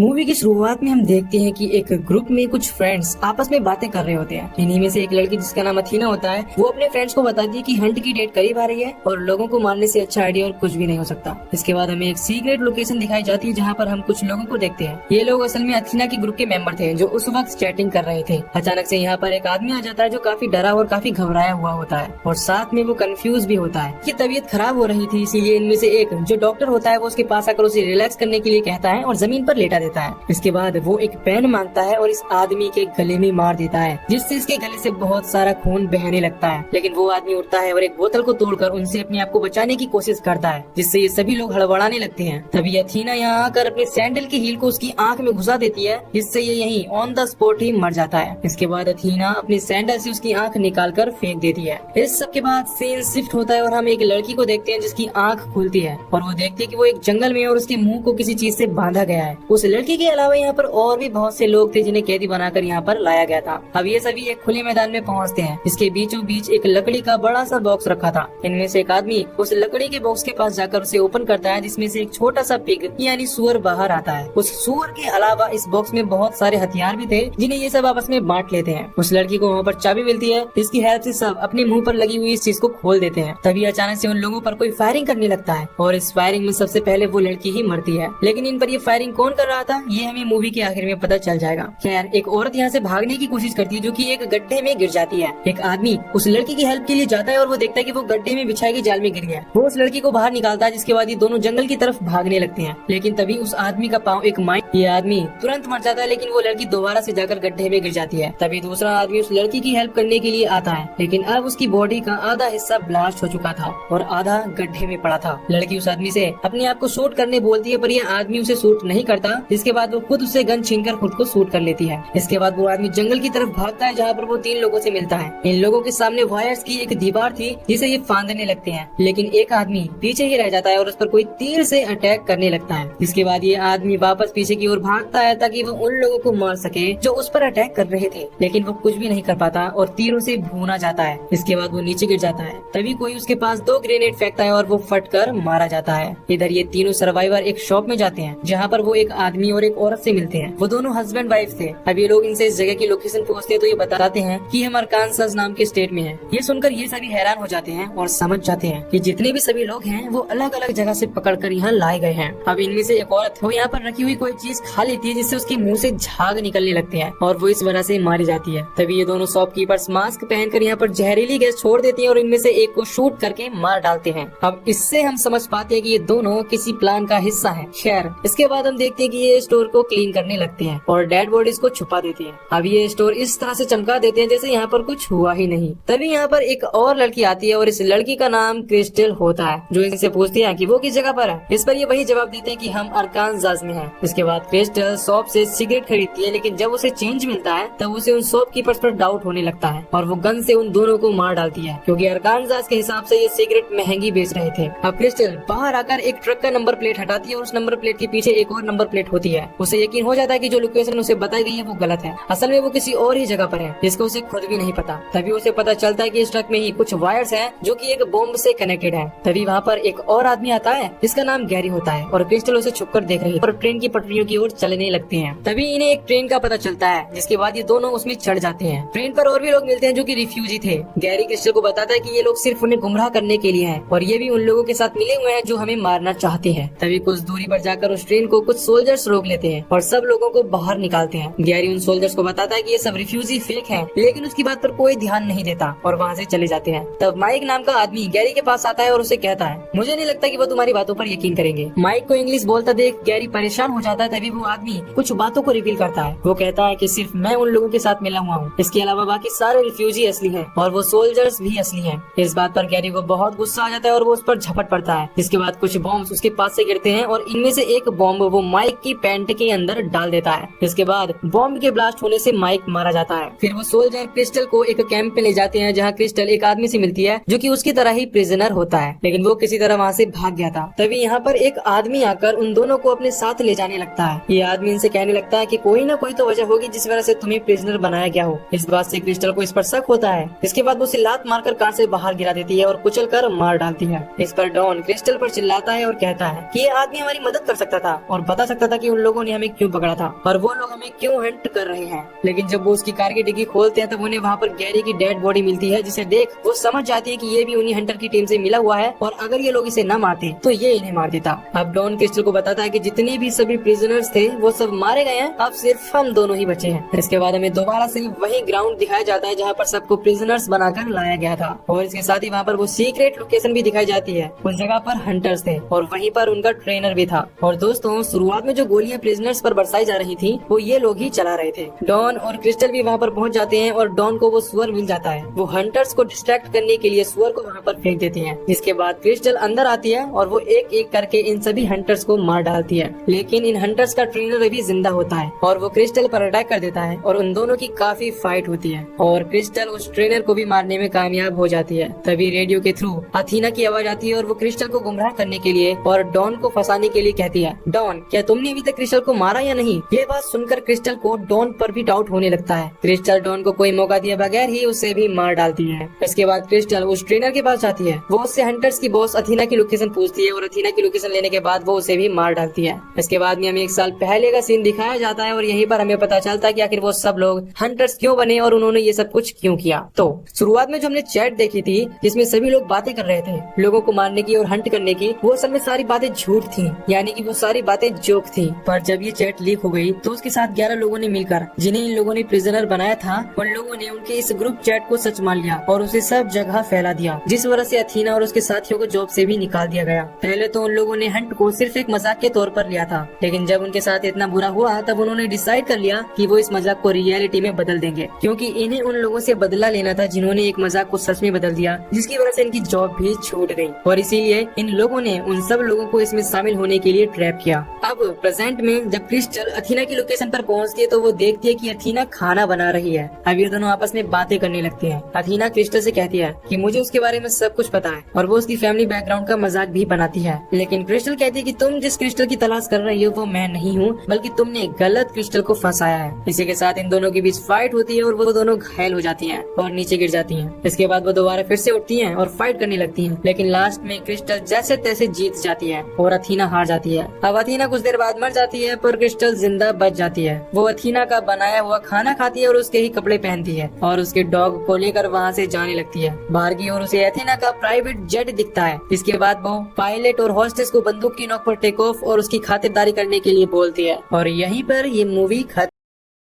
Movie की शुरुआत में हम देखते हैं कि एक ग्रुप में कुछ फ्रेंड्स आपस में बातें कर रहे होते हैं। इन्हीं में से एक लड़की जिसका नाम अथीना होता है, वो अपने फ्रेंड्स को बताती है कि हंट की डेट करीब आ रही है और लोगों को मारने से अच्छा आइडिया और कुछ भी नहीं हो सकता। इसके बाद हमें एक सीक्रेट लोकेशन दिखाई जाती है जहाँ पर हम कुछ लोगों को देखते हैं। ये लोग असल में अथीना के ग्रुप के मेंबर थे जो उस वक्त चैटिंग कर रहे थे। अचानक से यहाँ पर एक आदमी आ जाता है जो काफी डरा और काफी घबराया हुआ होता है और साथ में वो कंफ्यूज भी होता है कि तबीयत खराब हो रही थी, इसीलिए इनमें से एक जो डॉक्टर होता है वो उसके पास आकर उसे रिलैक्स करने के लिए कहता है और जमीन पर लेटा देता है। इसके बाद वो एक पेन मांगता है और इस आदमी के गले में मार देता है, जिससे इसके गले से बहुत सारा खून बहने लगता है। लेकिन वो आदमी उठता है और एक बोतल को तोड़कर उनसे अपने आप को बचाने की कोशिश करता है, जिससे ये सभी लोग हड़बड़ाने लगते हैं। तभी अथीना यहाँ आकर अपने सैंडल की हील को उसकी आंख में घुसा देती है, जिससे ये यहीं ऑन द स्पॉट ही मर जाता है। इसके बाद अथीना अपनी सैंडल से उसकी आंख निकाल कर फेंक देती है। इस सब के बाद सीन शिफ्ट होता है और हम एक लड़की को देखते हैं जिसकी आंख खुलती है और वो देखते हैं कि वो एक जंगल में और उसके मुंह को किसी चीज से बांधा गया है। उस लड़की के अलावा यहाँ पर और भी बहुत से लोग थे जिन्हें कैदी बनाकर यहाँ पर लाया गया था। अब ये सभी एक खुले मैदान में पहुँचते हैं, जिसके बीचों बीच एक लकड़ी का बड़ा सा बॉक्स रखा था। इनमें से एक आदमी उस लकड़ी के बॉक्स के पास जाकर उसे ओपन करता है, जिसमें से एक छोटा सा पिग यानी सुअर बाहर आता है। उस सुअर के अलावा इस बॉक्स में बहुत सारे हथियार भी थे जिन्हें ये सब आपस में बांट लेते हैं। उस लड़की को वहाँ पर चाबी मिलती है, जिसकी हेल्प से सब अपने मुंह पर लगी हुई इस चीज को खोल देते हैं। तभी अचानक से उन लोगों पर कोई फायरिंग करने लगता है और इस फायरिंग में सबसे पहले वो लड़की ही मरती है। लेकिन इन पर ये फायरिंग कौन कर रहा था ये हमें मूवी के आखिर में पता चल जाएगा। खैर, एक औरत यहाँ से भागने की कोशिश करती है जो कि एक गड्ढे में गिर जाती है। एक आदमी उस लड़की की हेल्प के लिए जाता है और वो देखता है कि वो गड्ढे में बिछाई गई जाल में गिर गया। वो उस लड़की को बाहर निकालता है, जिसके बाद ये दोनों जंगल की तरफ भागने लगते हैं। लेकिन तभी उस आदमी का पाँव एक माइक, ये आदमी तुरंत मर जाता है, लेकिन वो लड़की दोबारा से जाकर गड्ढे में गिर जाती है। तभी दूसरा आदमी उस लड़की की हेल्प करने के लिए आता है, लेकिन अब उसकी बॉडी का आधा हिस्सा ब्लास्ट हो चुका था और आधा गड्ढे में पड़ा था। लड़की उस आदमी से अपने आप को शूट करने बोलती है, पर यह आदमी उसे शूट नहीं करता, जिसके बाद वो खुद उससे गन छीनकर खुद को शूट कर लेती है। इसके बाद वो आदमी जंगल की तरफ भागता है, जहाँ पर वो 3 लोगों से मिलता है। इन लोगों के सामने वायर्स की एक दीवार थी जिसे ये फांदने लगते हैं, लेकिन एक आदमी पीछे ही रह जाता है और उस पर कोई तीर से अटैक करने लगता है। इसके बाद ये आदमी वापस पीछे की ओर भागता है ताकि वो उन लोगों को मार सके जो उस पर अटैक कर रहे थे, लेकिन वो कुछ भी नहीं कर पाता और तीरों से भूना जाता है। इसके बाद वो नीचे गिर जाता है। तभी कोई उसके पास 2 ग्रेनेड फेंकता है और वो फटकर मारा जाता है। इधर ये तीनों सर्वाइवर एक शॉप में जाते हैं, जहाँ पर वो एक आदमी और एक औरत से मिलते हैं। वो दोनों हस्बैंड वाइफ थे। अब ये लोग इनसे इस जगह की लोकेशन पूछते हैं तो ये बताते हैं कि हम अरकानसास नाम के स्टेट में हैं। ये सुनकर ये सभी हैरान हो जाते हैं और समझ जाते हैं कि जितने भी सभी लोग हैं वो अलग अलग जगह से पकड़कर यहाँ लाए गए हैं। अब इनमें से एक औरत वो यहाँ पर रखी हुई कोई चीज खा लेती है, जिससे उसके मुंह से झाग निकलने लगते हैं और वो इस वजह से मारी जाती है। तभी ये दोनों शॉपकीपर्स मास्क पहनकर यहाँ पर जहरीली गैस छोड़ देती है और इनमें से एक को शूट करके मार डालते हैं। अब इससे हम समझ पाते हैं कि ये दोनों किसी प्लान का हिस्सा है। खैर, इसके बाद हम देखते हैं कि ये स्टोर को क्लीन करने लगते हैं और डेड बॉडीज को छुपा देते हैं। अब ये स्टोर इस तरह से चमका देते हैं जैसे यहाँ पर कुछ हुआ ही नहीं। तभी यहाँ पर एक और लड़की आती है और इस लड़की का नाम क्रिस्टल होता है, जो इनसे पूछती है कि वो किस जगह पर है। इस पर ये वही जवाब देते हैं कि हम अरकानसास में हैं। इसके बाद क्रिस्टल शॉप से सिगरेट खरीदती है, लेकिन जब उसे चेंज मिलता है तब उसे उन शॉपकीपर्स पर डाउट होने लगता है और वो गन से उन दोनों को मार डालती है, क्योंकि अरकानसास के हिसाब से ये सिगरेट महंगी बेच रहे थे। अब क्रिस्टल बाहर आकर एक ट्रक का नंबर प्लेट हटाती है और उस नंबर प्लेट के पीछे एक और नंबर प्लेट होती है। उसे यकीन हो जाता है कि जो लोकेशन उसे बताई गई है वो गलत है, असल में वो किसी और ही जगह पर है, जिसको उसे खुद भी नहीं पता। तभी उसे पता चलता है कि इस ट्रक में ही कुछ वायर्स हैं जो कि एक बॉम्ब से कनेक्टेड है। तभी वहाँ पर एक और आदमी आता है जिसका नाम गैरी होता है और क्रिस्टल उसे छुपकर देख रही है और ट्रेन की पटरियों की ओर चलने लगते हैं। तभी इन्हें एक ट्रेन का पता चलता है, जिसके बाद ये दोनों उसमें चढ़ जाते हैं। ट्रेन पर और भी लोग मिलते हैं जो कि रिफ्यूजी थे। गैरी क्रिस्टल को बताता है कि ये लोग सिर्फ उन्हें गुमराह करने के लिए हैं और ये भी उन लोगों के साथ मिले हुए हैं जो हमें मारना चाहते हैं। तभी कुछ दूरी पर जाकर उस ट्रेन को कुछ सोल्जर्स रोक लेते हैं और सब लोगों को बाहर निकालते हैं। गैरी उन सोल्जर्स को बताता है कि ये सब रिफ्यूजी फेक हैं, लेकिन उसकी बात पर कोई ध्यान नहीं देता और वहाँ से चले जाते हैं। तब माइक नाम का आदमी गैरी के पास आता है और उसे कहता है, मुझे नहीं लगता कि वो तुम्हारी बातों पर यकीन करेंगे। माइक को इंग्लिश बोलता देख गैरी परेशान हो जाता है। तभी वो आदमी कुछ बातों को रिवील करता है। वो कहता है कि सिर्फ मैं उन लोगों के साथ मिला हुआ हूँ, इसके अलावा बाकी सारे रिफ्यूजी असली हैं और वो सोल्जर्स भी असली हैं। इस बात पर गैरी को बहुत गुस्सा आ जाता है और वो उस पर झपट पड़ता है, जिसके बाद कुछ बॉम्ब उसके पास से गिरते हैं और इनमें से एक बॉम्ब वो माइक की पैंट के अंदर डाल देता है। इसके बाद बॉम्ब के ब्लास्ट होने से माइक मारा जाता है। फिर वो सोल्जर क्रिस्टल को एक कैंप पे ले जाते हैं, जहाँ क्रिस्टल एक आदमी से मिलती है जो कि उसकी तरह ही प्रिजनर होता है, लेकिन वो किसी तरह वहाँ से भाग गया था। तभी यहाँ पर एक आदमी आकर उन दोनों को अपने साथ ले जाने लगता है। ये आदमी इनसे कहने लगता है कि कोई ना कोई तो वजह होगी जिस वजह से तुम्हें प्रिजनर बनाया गया हो। इस बात से क्रिस्टल को इस पर शक होता है। इसके बाद वो उसे लात मारकर कार से बाहर गिरा देती है और कुचल कर मार डालती है। इस पर डॉन क्रिस्टल पर चिल्लाता है और कहता है कि ये आदमी हमारी मदद कर सकता था और बता सकता था कि उन लोगों ने हमें क्यों पकड़ा था और वो लोग हमें क्यों हंट कर रहे हैं। लेकिन जब वो उसकी कार की डिग्गी खोलते हैं तब उन्हें वहाँ पर गैरी की डेड बॉडी मिलती है, जिसे देख वो समझ जाती है कि ये भी उन्हीं हंटर की टीम से मिला हुआ है और अगर ये लोग इसे न मारते तो ये इन्हें मार देता। अब डॉन क्रिस्टल को बताता है कि जितने भी सभी प्रिजनर्स थे वो सब मारे गए हैं, अब सिर्फ हम दोनों ही बचे हैं। इसके बाद हमें दोबारा से वही ग्राउंड दिखाया जाता है जहाँ पर सबको प्रिजनर्स बनाकर लाया गया था और इसके साथ ही वहाँ पर वो सीक्रेट लोकेशन भी दिखाई जाती है। उस जगह पर हंटर्स थे और वहीं पर उनका ट्रेनर भी था। और दोस्तों, शुरुआत में जो गोलियां प्रिजनर्स पर बरसाई जा रही थी वो ये लोग ही चला रहे थे। डॉन और क्रिस्टल भी वहाँ पर पहुँच जाते हैं और डॉन को वो सुअर मिल जाता है। वो हंटर्स को डिस्ट्रैक्ट करने के लिए सुअर को वहाँ पर फेंक देती है। जिसके बाद क्रिस्टल अंदर आती है और वो एक एक करके इन सभी हंटर्स को मार डालती है। लेकिन इन हंटर्स का ट्रेनर भी जिंदा होता है और वो क्रिस्टल पर अटैक कर देता है और उन दोनों की काफी फाइट होती है और क्रिस्टल उस ट्रेनर को भी मारने में कामयाब हो जाती है। तभी रेडियो के थ्रू अथीना की आवाज आती है और वो क्रिस्टल को गुमराह करने के लिए और डॉन को फंसाने के लिए कहती है, डॉन क्या तुमने अभी तक क्रिस्टल को मारा या नहीं। ये बात सुनकर क्रिस्टल को डॉन पर भी डाउट होने लगता है। क्रिस्टल डॉन को कोई मौका दिए बगैर ही उसे भी मार डालती है। इसके बाद क्रिस्टल उस ट्रेनर के पास जाती है। वो उससे हंटर्स की बॉस अथीना की लोकेशन पूछती है और अथीना की लोकेशन लेने के बाद वो उसे भी मार डालती है। इसके बाद में हमें 1 साल पहले का सीन दिखाया जाता है और यहीं पर हमें पता चलता है कि आखिर वो सब लोग हंटर्स क्यों बने और उन्होंने ये सब कुछ क्यों किया। तो शुरुआत में जो हमने चैट देखी थी जिसमें सभी लोग बातें कर रहे थे लोगों को मारने की और हंट करने की, वो सब में सारी बातें झूठ थी, यानी कि वो सारी बातें जोक थी। पर जब ये चैट लीक हो गई तो उसके साथ 11 लोगों ने मिलकर, जिन्हें इन लोगों ने प्रिजनर बनाया था, उन लोगों ने उनके इस ग्रुप चैट को सच मान लिया और उसे सब जगह फैला दिया, जिस वजह से अथीना और उसके साथियों को जॉब से भी निकाल दिया गया। पहले तो उन लोगों ने हंट को सिर्फ एक मजाक के तौर पर लिया था, लेकिन जब उनके साथ इतना बुरा हुआ तब उन्होंने डिसाइड कर लिया कि वो इस मजाक को रियलिटी में बदल देंगे, क्योंकि इन्हें उन लोगों से बदला लेना था जिन्होंने एक मजाक को सच में बदल दिया, जिसकी वजह से इनकी जॉब भी छूट गई। और इसीलिए इन लोगों ने उन सब लोगों को इसमें शामिल होने के लिए ट्रैप किया। अब प्रेजेंट में जब क्रिस्टल अथीना की लोकेशन पर पहुंचती है तो वो देखती है कि अथीना खाना बना रही है। अब ये दोनों आपस में बातें करने लगते हैं। अथीना क्रिस्टल से कहती है कि मुझे उसके बारे में सब कुछ पता है और वो उसकी फैमिली बैकग्राउंड का मजाक भी बनाती है। लेकिन क्रिस्टल कहती है कि तुम जिस क्रिस्टल की तलाश कर रही हो वो मैं नहीं हूँ, बल्कि तुमने गलत क्रिस्टल को फंसाया है। इसी के साथ इन दोनों के बीच फाइट होती है और वो दोनों घायल हो जाती हैं और नीचे गिर जाती हैं। इसके बाद वो दोबारा फिर से उठती हैं और फाइट करने लगती हैं, लेकिन लास्ट में क्रिस्टल जैसे तैसे जीत जाती है और अथीना हार जाती है। अब अथीना कुछ देर बाद मर जाती है पर क्रिस्टल जिंदा बच जाती है। वो अथीना का बनाया हुआ खाना खाती है और उसके ही कपड़े पहनती है और उसके डॉग को लेकर वहाँ से जाने लगती है। बाहर की ओर उसे अथीना का प्राइवेट जेट दिखता है। इसके बाद वो पायलट और हॉस्टेस को बंदूक की नोक पर टेक ऑफ और उसकी खातिरदारी करने के लिए बोलती है और यहीं पर ये मूवी खत्म